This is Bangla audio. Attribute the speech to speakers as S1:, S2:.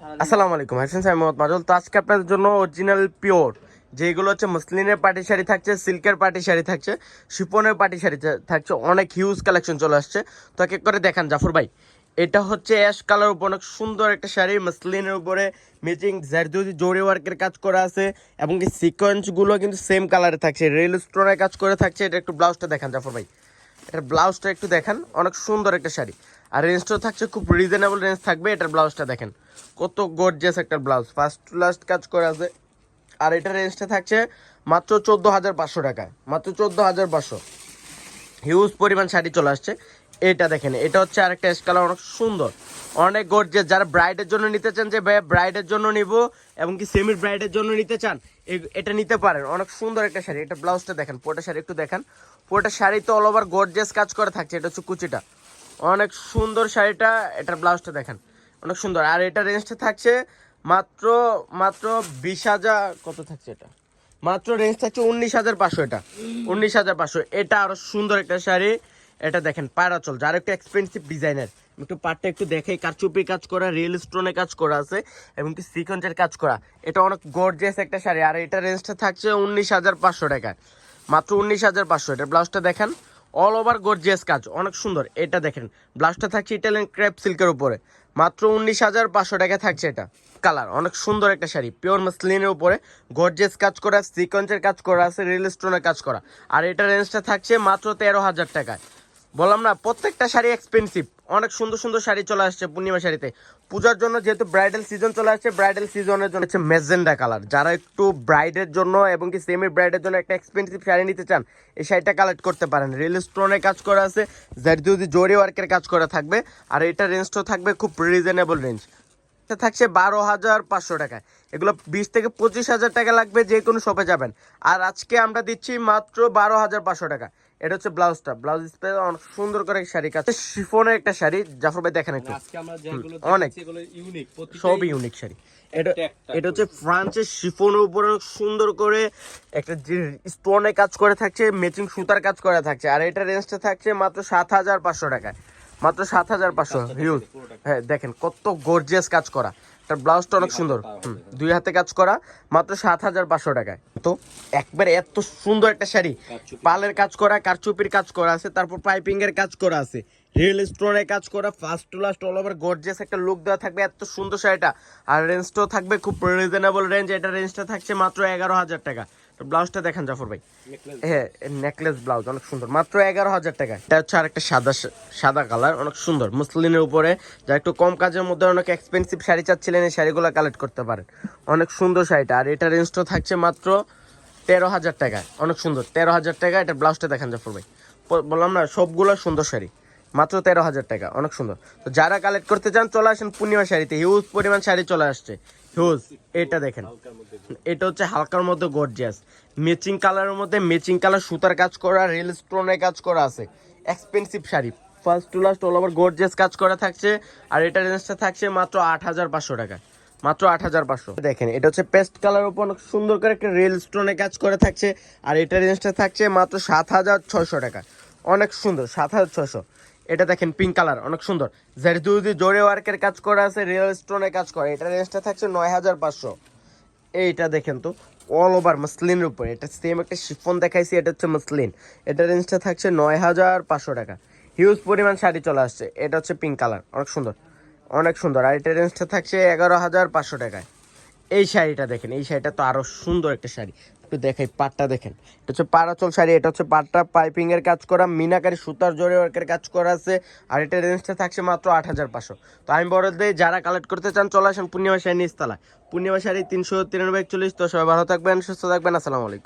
S1: আসসালামু আলাইকুম, হাসান সাহেব মোহাম্মদ মাজল। তো আজকে আপনাদের জন্য অরিজিনাল পিওর যেগুলো হচ্ছে মসলিনের পাটি শাড়ি থাকছে, সিল্কের পাটি শাড়ি থাকছে, শিফনের পাটি শাড়ি থাকছে, অনেক হিউজ কালেকশন চলে আসছে। তো এক এক করে দেখান জাফর ভাই। এটা হচ্ছে অ্যাশ কালার উপর অনেক সুন্দর একটা শাড়ি, মসলিনের উপরে ম্যাচিং জারদৌজি জরি ওয়ার্কের কাজ করা আছে এবং কি সিকোয়েন্সগুলো কিন্তু সেম কালারে থাকছে, রেল স্টোনের কাজ করে থাকছে। এটা একটু ব্লাউজটা দেখান জাফর ভাই, এটার ব্লাউজটা একটু দেখেন, অনেক সুন্দর একটা শাড়ি। আর রেঞ্জটাও থাকছে খুব রিজনেবল রেঞ্জ থাকবে। এটার ব্লাউজটা দেখেন, কত গর্জিয়াস একটা ব্লাউজ, ফার্স্ট টু লাস্ট কাজ করে আছে। আর এটার রেঞ্জটা থাকছে মাত্র 14,500 টাকায়, মাত্র 14,500। হিউজ পরিমাণ শাড়ি চলে আসছে। এটা দেখেন, এটা হচ্ছে আরেকটা অ্যাশ কালার, অনেক সুন্দর, অনেক গর্জিয়াস। যারা ব্রাইডের জন্য নিতে চান যে ভাই ব্রাইডের জন্য নিব এবং কি সেমি ব্রাইডের জন্য নিতে চান, এটা নিতে পারেন। অনেক সুন্দর একটা শাড়ি। এটা ব্লাউজটা দেখেন, পুরোটা শাড়ি একটু দেখেন, পুরোটা শাড়ি তো অল ওভার গর্জিয়াস কাজ করে থাকছে। এটা হচ্ছে কুচিটা, অনেক সুন্দর শাড়িটা। এটার ব্লাউজটা দেখেন, অনেক সুন্দর। আর এটা রেঞ্জটা থাকছে মাত্র মাত্র 20,000, কত থাকছে এটা, মাত্র রেঞ্জ থাকছে 19,500। এটা 19,500। এটা আরো সুন্দর একটা শাড়ি। এটা দেখেন পায়রাচল, যার একটু এক্সপেন্সিভ ডিজাইনার, একটু পাটটা একটু দেখে, কারচুপি কাজ করা, রিয়েল স্টোনে কাজ করা আছে এবং কি সিকোয়েন্সের কাজ করা। এটা অনেক গর্জিয়াস একটা শাড়ি। আর এটা রেঞ্জটা থাকছে 19,500 টাকায়, মাত্র 19,500। এটা ব্লাউজটা দেখেন, অল ওভার গর্জিয়াস কাজ, অনেক সুন্দর। এটা দেখেন, ব্লাউজটা থাকছে ইটালিয়ান ক্রেপ সিল্কের উপরে, মাত্র 19,500 টাকায় থাকছে। এটা কালার, অনেক সুন্দর একটা শাড়ি, পিওর মসলিনের উপরে গর্জিয়াস কাজ করা, সিকোয়েন্সের কাজ করা আছে, রিয়েল স্টোনের কাজ করা। আর এটা রেঞ্জটা থাকছে মাত্র 13,000 টাকায়। বললাম না, প্রত্যেকটা শাড়ি এক্সপেন্সিভ। অনেক সুন্দর সুন্দর শাড়ি চলে আসছে পূর্ণিমা শাড়িতে পূজার জন্য, যেহেতু ব্রাইডাল সিজন চলে আসছে। ব্রাইডাল সিজনের জন্য হচ্ছে মেজেন্ডা কালার। যারা একটু ব্রাইডের জন্য এবং কি সেমি ব্রাইডের জন্য একটা এক্সপেন্সিভ শাড়ি নিতে চান, এই শাড়িটা কালেক্ট করতে পারেন। রিয়েল স্টোনের কাজ করা আছে, জারদৌজি জরি ওয়ার্কের কাজ করা থাকবে। আর এটা রেঞ্জটাও থাকবে খুব রিজনেবল রেঞ্জ, এটা থাকছে 12,500 টাকায়। এগুলো 20 থেকে 25,000 টাকা লাগবে যে কোনো শপে যাবেন। আর আজকে আমরা দিচ্ছি মাত্র 12,500 টাকা। এটা হচ্ছে ব্লাউজটা, ব্লাউজ স্পেস অনেক সুন্দর করে শাড়ি কাজ, শিফনের একটা শাড়ি। জাফর ভাই দেখেন একটু, অনেক সবই ইউনিক শাড়ি। এটা এটা হচ্ছে ফ্রান্সের শিফনের উপরে সুন্দর করে একটা যে স্টোনে কাজ করে থাকছে, ম্যাচিং সুতার কাজ করে থাকছে। আর এটা রেঞ্জটা থাকছে মাত্র 7,500 টাকায়, মাত্র 7,500। হিউজ, হ্যাঁ দেখেন কত গর্জিয়াস কাজ করা। তার ব্লাউজটা অনেক সুন্দর, দুই হাতে কাজ করা, মাত্র 7,500 টাকায়। তো একবারে এত সুন্দর একটা শাড়ি, পালের কাজ করা, কারচুপির কাজ করা আছে, তারপর পাইপিং এর কাজ করা আছে, রিয়েল স্টোনের কাজ করা, first to last all over gorgeous একটা লুক দেওয়া থাকবে। এত সুন্দর শাড়িটা। আর রেঞ্জটাও থাকবে খুব রিজনেবল রেঞ্জ। এটা রেঞ্জটা থাকছে মাত্র 11,000 টাকা। ব্লাউজটা দেখেন জাফর ভাই, হ্যাঁ নেকলেস ব্লাউজ, অনেক সুন্দর, মাত্র 11,000 টাকা। এটা হচ্ছে আর একটা সাদা সাদা কালার, অনেক সুন্দর মসলিনের উপরে। যারা একটু কম কাজের মধ্যে অনেক এক্সপেন্সিভ শাড়ি চাচ্ছিলেন, এই শাড়িগুলো কালেক্ট করতে পারেন। অনেক সুন্দর শাড়িটা। আর এটা রেঞ্জটা থাকছে মাত্র 13,000 টাকায়, অনেক সুন্দর, 13,000 টাকা। এটা ব্লাউজটা দেখেন জাফর ভাই, বললাম না সবগুলো সুন্দর শাড়ি, মাত্র 13,000 টাকা, অনেক সুন্দর। তো যারা কালেক্ট করতে চান চলে আসেন পূর্ণিমা শাড়িতে, হিউজ পরিমাণ শাড়ি চলে আসছে, হিউজ। এটা দেখেন, এটা হচ্ছে হালকার মধ্যে গর্জিয়াস, ম্যাচিং কালারের মধ্যে ম্যাচিং কালার সুতার কাজ করা, রিয়েল স্টোনের কাজ করা আছে, expensive sari, first to last all over gorgeous কাজ করা থাকছে। আর এটা রেঞ্জটা থাকছে মাত্র 8,500 টাকা, মাত্র 8,500। দেখেন, এটা হচ্ছে পেস্ট কালার উপর অনেক সুন্দর করে একটা রিয়েল স্টোনে কাজ করে থাকছে। আর এটা রেঞ্জটা থাকছে মাত্র 7,600 টাকা, অনেক সুন্দর, 7,600। এটা দেখেন পিঙ্ক কালার, অনেক সুন্দর, জারদৌজি জরি ওয়ার্কের কাজ করা আছে, রিয়েল স্টোনে কাজ করা। এটা রেঞ্জটা থাকছে 9,500। এইটা দেখেন তো, অল ওভার মসলিনের উপরে, এটা সেম একটা শিফন দেখাইছি, এটা হচ্ছে মসলিন। এটা রেঞ্জটা থাকছে 9,500 টাকা। হিউজ পরিমাণ শাড়ি চলে আসছে। এটা হচ্ছে পিঙ্ক কালার, অনেক সুন্দর, অনেক সুন্দর। আর এটা রেঞ্জটা থাকছে 11,500 টাকায়। এই শাড়িটা দেখেন, এই শাড়িটা তো আরো সুন্দর একটা শাড়ি, একটু দেখাই পাটটা দেখেন। এটা হচ্ছে পারাচল শাড়ি, এটা হচ্ছে পাটটা পাইপিং এর কাজ করা, মিনাকারি সুতার জরি ওয়ার্কের কাজ করা আছে। আর এটা রেঞ্জটা থাকছে মাত্র 8,500। তো আমি বড় দিই, যারা কালেক্ট করতে চান চলে আসেন পূর্ণিমা শাড়ি নিচতলা, পূর্ণিমা শাড়ি 393 41। তো সবাই ভালো থাকবেন, সুস্থ থাকবেন, আসসালামু আলাইকুম।